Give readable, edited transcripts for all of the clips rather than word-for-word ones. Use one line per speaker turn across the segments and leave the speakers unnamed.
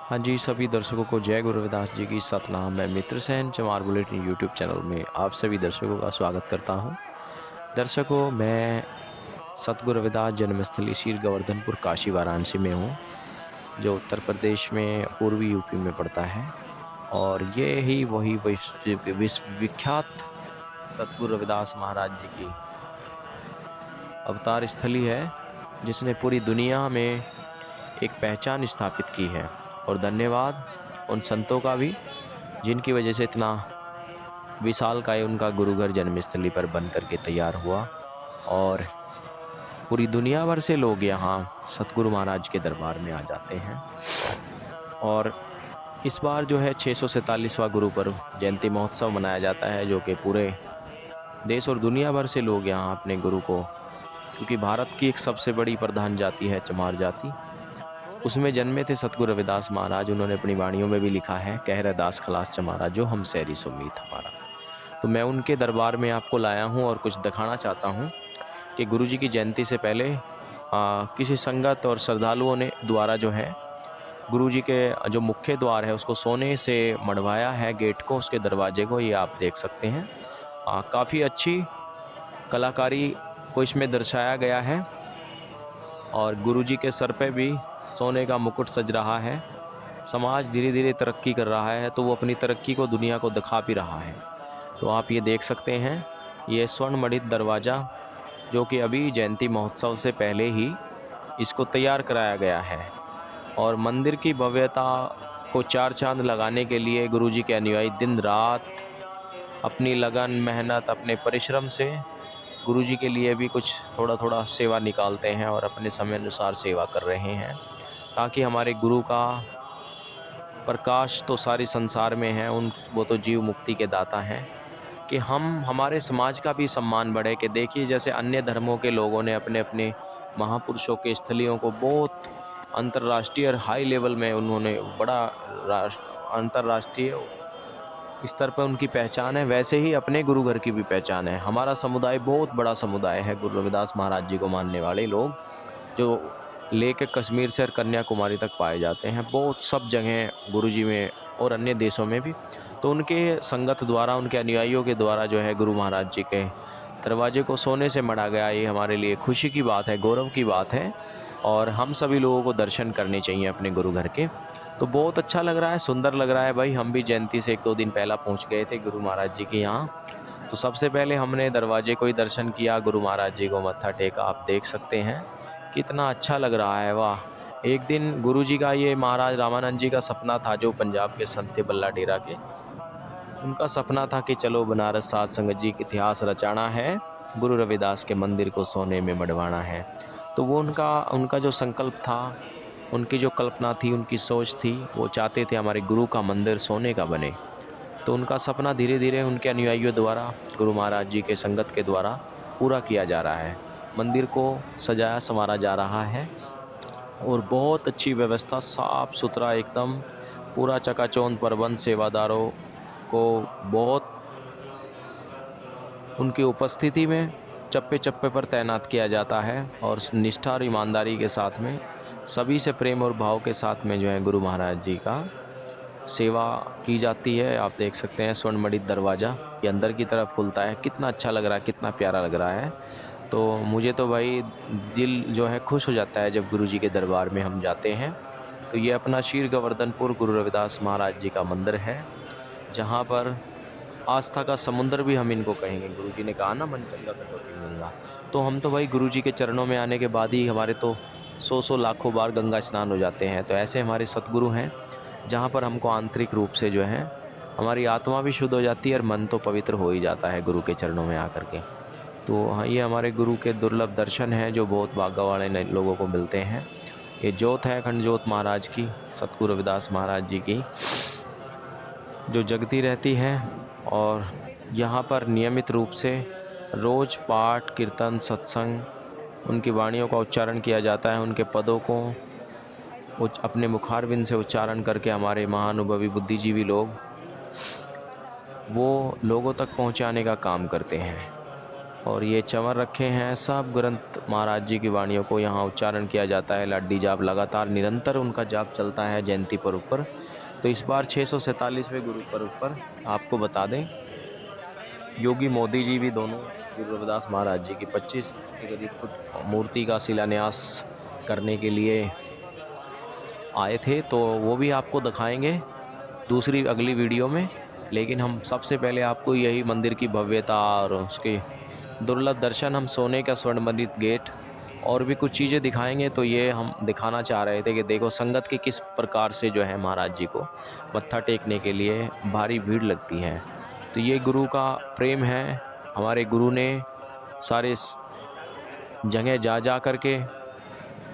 हाँ जी, सभी दर्शकों को जय गुरु रविदास जी की सतनाम। मैं मित्र सेन चमार बुलेटिन यूट्यूब चैनल में आप सभी दर्शकों का स्वागत करता हूँ। दर्शकों, मैं सतगुरु रविदास जन्मस्थली श्री गोवर्धनपुर काशी वाराणसी में हूँ, जो उत्तर प्रदेश में पूर्वी यूपी में पड़ता है। और ये ही वही विश्वविख्यात सतगुरु रविदास महाराज जी की अवतार स्थली है, जिसने पूरी दुनिया में एक पहचान स्थापित की है। और धन्यवाद उन संतों का भी, जिनकी वजह से इतना विशालकाय उनका गुरुघर जन्मस्थली पर बन करके तैयार हुआ। और पूरी दुनिया भर से लोग यहाँ सतगुरु महाराज के दरबार में आ जाते हैं। और इस बार जो है 647वां गुरु पर्व जयंती महोत्सव मनाया जाता है, जो कि पूरे देश और दुनिया भर से लोग यहाँ अपने गुरु को, क्योंकि भारत की एक सबसे बड़ी प्रधान जाति है चमार जाति, उसमें जन्मे थे सतगुरु रविदास महाराज। उन्होंने अपनी वाणियों में भी लिखा है, कह रविदास खलास चमारा, जो हम सैरी सुमीत हमारा। तो मैं उनके दरबार में आपको लाया हूँ और कुछ दिखाना चाहता हूँ कि गुरुजी की जयंती से पहले किसी संगत और श्रद्धालुओं ने द्वारा जो है गुरुजी के जो मुख्य द्वार है उसको सोने से मढ़वाया है, गेट को, उसके दरवाजे को। ये आप देख सकते हैं, काफ़ी अच्छी कलाकारी को इसमें दर्शाया गया है। और गुरुजी के सर पे भी सोने का मुकुट सज रहा है। समाज धीरे धीरे तरक्की कर रहा है, तो वो अपनी तरक्की को दुनिया को दिखा भी रहा है। तो आप ये देख सकते हैं, ये स्वर्ण मणित दरवाज़ा, जो कि अभी जयंती महोत्सव से पहले ही इसको तैयार कराया गया है। और मंदिर की भव्यता को चार चांद लगाने के लिए गुरुजी के अनुयायी दिन रात अपनी लगन, मेहनत, अपने परिश्रम से गुरुजी के लिए भी कुछ थोड़ा थोड़ा सेवा निकालते हैं और अपने समय अनुसार सेवा कर रहे हैं, ताकि हमारे गुरु का प्रकाश तो सारे संसार में है। वो तो जीव मुक्ति के दाता हैं, कि हमारे समाज का भी सम्मान बढ़े। कि देखिए, जैसे अन्य धर्मों के लोगों ने अपने अपने महापुरुषों के स्थलियों को बहुत अंतर्राष्ट्रीय और हाई लेवल में उन्होंने बड़ा अंतर्राष्ट्रीय स्तर पर उनकी पहचान है, वैसे ही अपने गुरु घर की भी पहचान है। हमारा समुदाय बहुत बड़ा समुदाय है, गुरु रविदास महाराज जी को मानने वाले लोग, जो लेके कश्मीर से कन्याकुमारी तक पाए जाते हैं, बहुत सब जगह गुरुजी में और अन्य देशों में भी। तो उनके संगत द्वारा, उनके अनुयायियों के द्वारा जो है गुरु महाराज जी के दरवाजे को सोने से मढ़ा गया। ये हमारे लिए खुशी की बात है, गौरव की बात है, और हम सभी लोगों को दर्शन करने चाहिए अपने गुरु घर के। तो बहुत अच्छा लग रहा है, सुंदर लग रहा है भाई। हम भी जयंती से 1-2 दिन पहला पहुंच गए थे गुरु महाराज जी के यहाँ। तो सबसे पहले हमने दरवाजे को ही दर्शन किया, गुरु महाराज जी को मत्था टेका। आप देख सकते हैं कितना अच्छा लग रहा है, वाह। एक दिन गुरुजी का, ये महाराज रामानंद जी का सपना था, जो पंजाब के संत थे बल्ला डेरा के, उनका सपना था कि चलो बनारस साध संगत जी का इतिहास रचाना है, गुरु रविदास के मंदिर को सोने में मढ़वाना है। तो वो उनका जो संकल्प था, उनकी जो कल्पना थी, उनकी सोच थी, वो चाहते थे हमारे गुरु का मंदिर सोने का बने। तो उनका सपना धीरे धीरे उनके अनुयायियों द्वारा, गुरु महाराज जी के संगत के द्वारा पूरा किया जा रहा है। मंदिर को सजाया संवारा जा रहा है और बहुत अच्छी व्यवस्था, साफ सुथरा एकदम, पूरा चकाचौंध प्रबंध, सेवादारों को बहुत उनकी उपस्थिति में चप्पे चप्पे पर तैनात किया जाता है। और निष्ठा और ईमानदारी के साथ में, सभी से प्रेम और भाव के साथ में जो है गुरु महाराज जी का सेवा की जाती है। आप देख सकते हैं स्वर्णमणित दरवाज़ा, ये अंदर की तरफ खुलता है। कितना अच्छा लग रहा है, कितना प्यारा लग रहा है। तो मुझे तो भाई दिल जो है खुश हो जाता है जब गुरुजी के दरबार में हम जाते हैं। तो ये अपना श्री गोवर्धनपुर गुरु रविदास महाराज जी का मंदिर है, जहाँ पर आस्था का समुंदर भी हम इनको कहेंगे। गुरुजी ने कहा ना, मन चंगा कटोती गंगा। तो हम तो भाई गुरुजी के चरणों में आने के बाद ही हमारे तो 100 लाखों बार गंगा स्नान हो जाते हैं। तो ऐसे हमारे सतगुरु हैं, जहाँ पर हमको आंतरिक रूप से जो है हमारी आत्मा भी शुद्ध हो जाती है और मन तो पवित्र हो ही जाता है गुरु के चरणों में आकर के। तो हाँ, ये हमारे गुरु के दुर्लभ दर्शन हैं, जो बहुत भाग्य वाले लोगों को मिलते हैं। ये ज्योत है अखंड ज्योत महाराज की, सतगुरु रविदास महाराज जी की, जो जगती रहती है। और यहाँ पर नियमित रूप से रोज़ पाठ, कीर्तन, सत्संग, उनकी वाणियों का उच्चारण किया जाता है। उनके पदों को अपने मुखारविंद से उच्चारण करके हमारे महानुभवी बुद्धिजीवी लोग वो लोगों तक पहुँचाने का काम करते हैं। और ये चंवर रखे हैं। सब ग्रंथ महाराज जी की वाणियों को यहाँ उच्चारण किया जाता है। लाडी जाप लगातार निरंतर उनका जाप चलता है जयंती पर्व पर। तो इस बार 647वें गुरु पर्व पर आपको बता दें, योगी मोदी जी भी दोनों गुरु रविदास महाराज जी की 25 के करीब फुट मूर्ति का शिलान्यास करने के लिए आए थे। तो वो भी आपको दिखाएंगे दूसरी अगली वीडियो में। लेकिन हम सबसे पहले आपको यही मंदिर की भव्यता और उसके दुर्लभ दर्शन, हम सोने का स्वर्णमंडित गेट और भी कुछ चीज़ें दिखाएंगे। तो ये हम दिखाना चाह रहे थे कि देखो संगत की किस प्रकार से जो है महाराज जी को मत्था टेकने के लिए भारी भीड़ लगती है। तो ये गुरु का प्रेम है। हमारे गुरु ने सारे जगह जा जा करके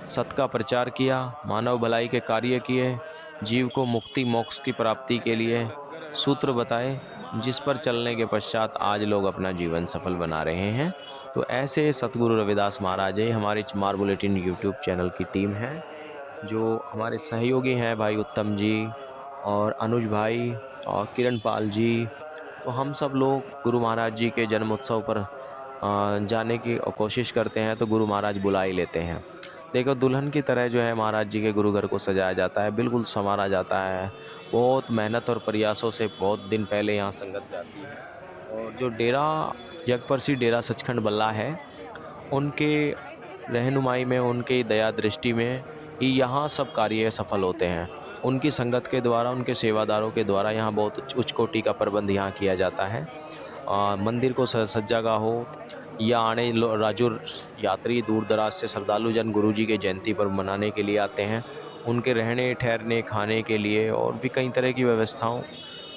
सत का प्रचार किया, मानव भलाई के कार्य किए, जीव को मुक्ति मोक्ष की प्राप्ति के लिए सूत्र बताए, जिस पर चलने के पश्चात आज लोग अपना जीवन सफल बना रहे हैं। तो ऐसे सतगुरु रविदास महाराज जी हमारे स्मार्ट बुलेटिन यूट्यूब चैनल की टीम है, जो हमारे सहयोगी हैं भाई उत्तम जी और अनुज भाई और किरण पाल जी। तो हम सब लोग गुरु महाराज जी के जन्मोत्सव पर जाने की कोशिश करते हैं, तो गुरु महाराज बुला ही लेते हैं। देखो दुल्हन की तरह जो है महाराज जी के गुरु घर को सजाया जाता है, बिल्कुल संवारा जाता है। बहुत मेहनत और प्रयासों से बहुत दिन पहले यहाँ संगत जाती है। और जो डेरा जगपरसी डेरा सचखंड बल्ला है, उनके रहनुमाई में, उनके दया दृष्टि में ही यहाँ सब कार्य सफल होते हैं। उनकी संगत के द्वारा, उनके सेवादारों के द्वारा यहाँ बहुत उच्च कोटि का प्रबंध यहाँ किया जाता है। मंदिर को सज्जा का हो या आने राजू यात्री दूर दराज से श्रद्धालु जन गुरु जी के जयंती पर मनाने के लिए आते हैं। उनके रहने ठहरने खाने के लिए और भी कई तरह की व्यवस्थाओं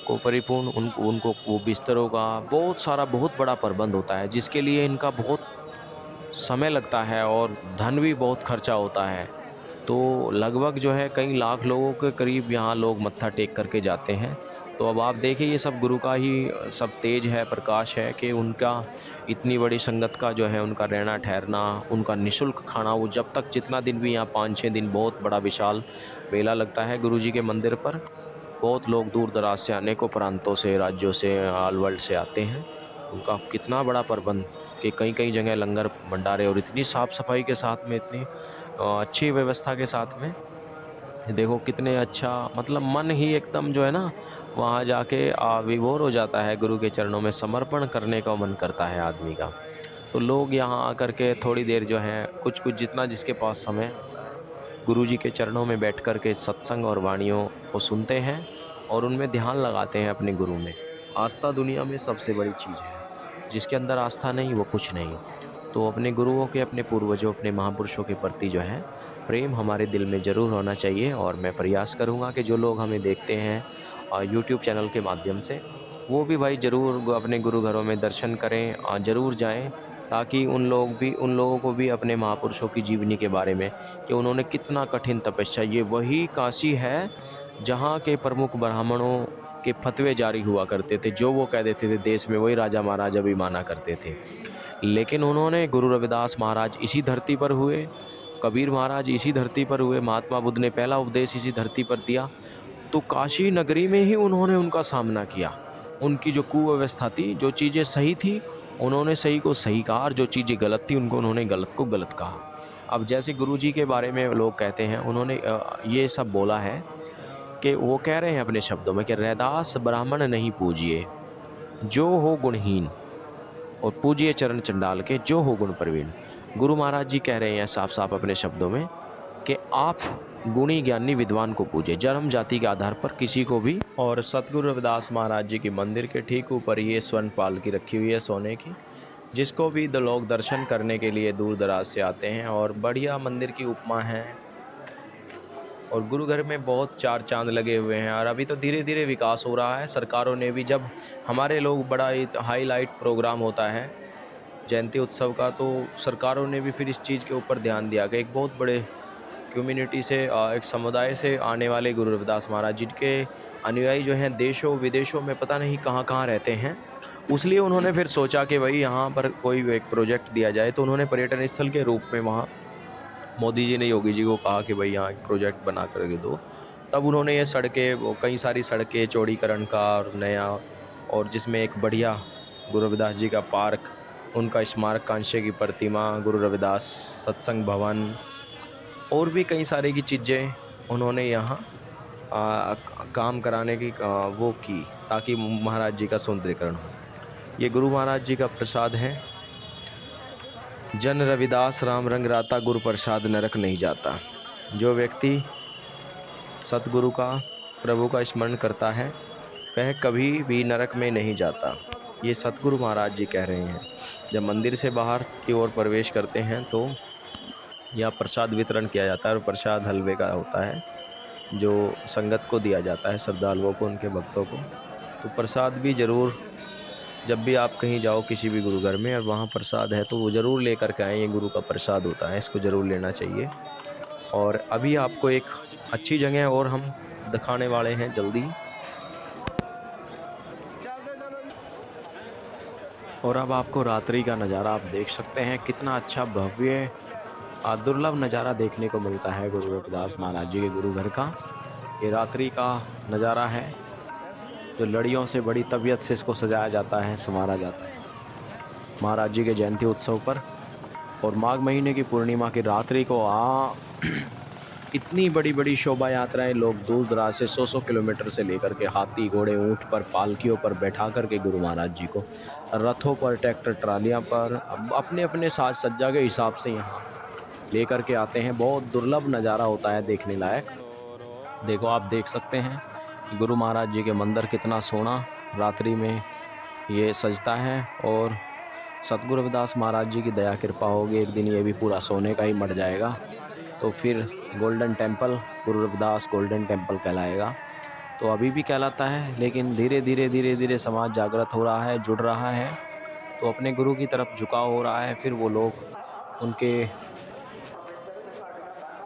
को परिपूर्ण उनको वो बिस्तरों का बहुत बड़ा प्रबंध होता है, जिसके लिए इनका बहुत समय लगता है और धन भी बहुत खर्चा होता है। तो लगभग जो है कई लाख लोगों के करीब यहाँ लोग मत्था टेक करके जाते हैं। तो अब आप देखिए ये सब गुरु का ही सब तेज है, प्रकाश है कि उनका इतनी बड़ी संगत का जो है उनका रहना ठहरना, उनका निःशुल्क खाना, वो जब तक जितना दिन भी यहाँ 5-6 दिन बहुत बड़ा विशाल मेला लगता है गुरु जी के मंदिर पर। बहुत लोग दूर दराज से, अनेकों प्रांतों से, राज्यों से, ऑल वर्ल्ड से आते हैं। उनका कितना बड़ा प्रबंध कि कई जगह लंगर भंडारे और इतनी साफ़ सफाई के साथ में, इतनी अच्छी व्यवस्था के साथ में, देखो कितने अच्छा, मतलब मन ही एकदम जो है ना वहाँ जाके विभोर हो जाता है। गुरु के चरणों में समर्पण करने का मन करता है आदमी का। तो लोग यहाँ आकर के थोड़ी देर जो है कुछ जितना जिसके पास समय, गुरु जी के चरणों में बैठ कर के सत्संग और वाणियों को सुनते हैं और उनमें ध्यान लगाते हैं अपने गुरु में। आस्था दुनिया में सबसे बड़ी चीज़ है, जिसके अंदर आस्था नहीं वो कुछ नहीं। तो अपने गुरुओं के, अपने पूर्वजों, अपने महापुरुषों के प्रति जो है प्रेम हमारे दिल में ज़रूर होना चाहिए। और मैं प्रयास करूँगा कि जो लोग हमें देखते हैं यूट्यूब चैनल के माध्यम से, वो भी भाई ज़रूर अपने गुरु घरों में दर्शन करें और ज़रूर जाएं, ताकि उन लोगों को भी अपने महापुरुषों की जीवनी के बारे में, कि उन्होंने कितना कठिन तपस्या, ये वही काशी है जहाँ के प्रमुख ब्राह्मणों के फतवे जारी हुआ करते थे, जो वो कह देते थे देश में वही राजा महाराजा भी माना करते थे। लेकिन उन्होंने, गुरु रविदास महाराज इसी धरती पर हुए, कबीर महाराज इसी धरती पर हुए, महात्मा बुद्ध ने पहला उपदेश इसी धरती पर दिया। तो काशी नगरी में ही उन्होंने उनका सामना किया। उनकी जो कुव्यवस्था थी, जो चीज़ें सही थी उन्होंने सही को सही कहा, और जो चीज़ें गलत थी उन्होंने गलत को गलत कहा। अब जैसे गुरु जी के बारे में लोग कहते हैं, उन्होंने ये सब बोला है कि वो कह रहे हैं अपने शब्दों में कि रैदास ब्राह्मण नहीं पूजिए जो हो गुणहीन, और पूजिए चरण चंडाल के जो हो गुण प्रवीण। गुरु महाराज जी कह रहे हैं साफ साफ अपने शब्दों में कि आप गुणी ज्ञानी विद्वान को पूजे, जन्म जाति के आधार पर किसी को भी। और सतगुरु रविदास महाराज जी की मंदिर के ठीक ऊपर ये स्वर्ण पालकी रखी हुई है सोने की, जिसको भी लोग दर्शन करने के लिए दूर दराज से आते हैं। और बढ़िया मंदिर की उपमा है, और गुरु घर में बहुत चार चांद लगे हुए हैं। और अभी तो धीरे धीरे विकास हो रहा है। सरकारों ने भी, जब हमारे लोग बड़ा हाईलाइट प्रोग्राम होता है जयंती उत्सव का, तो सरकारों ने भी फिर इस चीज़ के ऊपर ध्यान दिया कि एक बहुत बड़े कम्युनिटी से, एक समुदाय से आने वाले गुरु रविदास महाराज जी के अनुयायी जो हैं देशों विदेशों में पता नहीं कहाँ कहाँ रहते हैं। उसलिए उन्होंने फिर सोचा कि भाई यहाँ पर कोई एक प्रोजेक्ट दिया जाए। तो उन्होंने पर्यटन स्थल के रूप में वहाँ मोदी जी ने योगी जी को कहा कि भाई यहाँ एक प्रोजेक्ट बना कर दो। तब उन्होंने ये सड़कें, कई सारी सड़कें चौड़ीकरण का और नया, और जिसमें एक बढ़िया गुरु रविदास जी का पार्क उनका स्मारक कांस्य की प्रतिमा, गुरु रविदास सत्संग भवन और भी कई सारे की चीज़ें उन्होंने यहाँ काम कराने की वो की, ताकि महाराज जी का सौंदर्यीकरण हो। ये गुरु महाराज जी का प्रसाद है। जन रविदास राम रंग राता, गुरु प्रसाद नरक नहीं जाता। जो व्यक्ति सतगुरु का, प्रभु का स्मरण करता है, वह कभी भी नरक में नहीं जाता। ये सतगुरु महाराज जी कह रहे हैं। जब मंदिर से बाहर की ओर प्रवेश करते हैं तो यह प्रसाद वितरण किया जाता है, और प्रसाद हलवे का होता है जो संगत को दिया जाता है, श्रद्धालुओं को, उनके भक्तों को। तो प्रसाद भी ज़रूर, जब भी आप कहीं जाओ किसी भी गुरु घर में और वहाँ प्रसाद है तो वो ज़रूर लेकर के आएँ। ये गुरु का प्रसाद होता है, इसको ज़रूर लेना चाहिए। और अभी आपको एक अच्छी जगह और हम दिखाने वाले हैं जल्दी। और अब आपको रात्रि का नज़ारा आप देख सकते हैं, कितना अच्छा भव्य दुर्लभ नज़ारा देखने को मिलता है गुरु रविदास महाराज जी के गुरु घर का। ये रात्रि का नज़ारा है, जो लड़ियों से बड़ी तबीयत से इसको सजाया जाता है, संवारा जाता है महाराज जी के जयंती उत्सव पर। और माघ महीने की पूर्णिमा की रात्रि को इतनी बड़ी बड़ी शोभा यात्राएं, लोग दूर दराज से 100 किलोमीटर से लेकर के हाथी घोड़े ऊंट पर पालकियों पर बैठा करके गुरु महाराज जी को रथों पर, ट्रैक्टर ट्रालियां पर, अपने अपने साज सज्जा के हिसाब से यहाँ लेकर के आते हैं। बहुत दुर्लभ नज़ारा होता है, देखने लायक। देखो, आप देख सकते हैं कि गुरु महाराज जी के मंदिर कितना सोना रात्रि में ये सजता है। और सतगुरु रविदास महाराज जी की दया कृपा होगी, एक दिन ये भी पूरा सोने का ही मर जाएगा, तो फिर golden temple, Guru Ravidas golden temple कहलाएगा। तो अभी भी कहलाता है, लेकिन धीरे धीरे समाज जागृत हो रहा है, जुड़ रहा है, तो अपने गुरु की तरफ झुकाव हो रहा है। फिर वो लोग उनके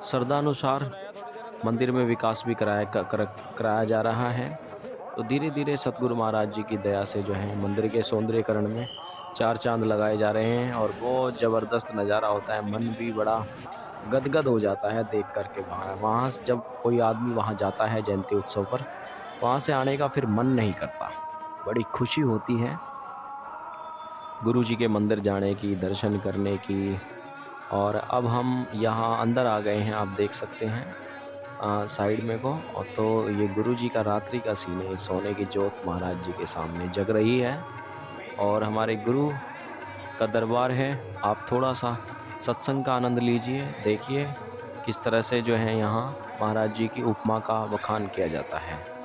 श्रद्धानुसार मंदिर में विकास भी कराया जा रहा है। तो धीरे धीरे सतगुरु महाराज जी की दया से जो है मंदिर के सौंदर्यीकरण में 4 चांद लगाए जा रहे हैं, और बहुत ज़बरदस्त नज़ारा होता है। मन भी बड़ा गदगद हो जाता है देख करके। वहाँ से जब कोई आदमी वहाँ जाता है जयंती उत्सव पर, वहाँ से आने का फिर मन नहीं करता। बड़ी खुशी होती है गुरु जी के मंदिर जाने की, दर्शन करने की। और अब हम यहाँ अंदर आ गए हैं, आप देख सकते हैं साइड में को। और तो ये गुरु जी का रात्रि का सीन है, सोने की जोत महाराज जी के सामने जग रही है, और हमारे गुरु का दरबार है। आप थोड़ा सा सत्संग का आनंद लीजिए, देखिए किस तरह से जो है यहाँ महाराज जी की उपमा का बखान किया जाता है।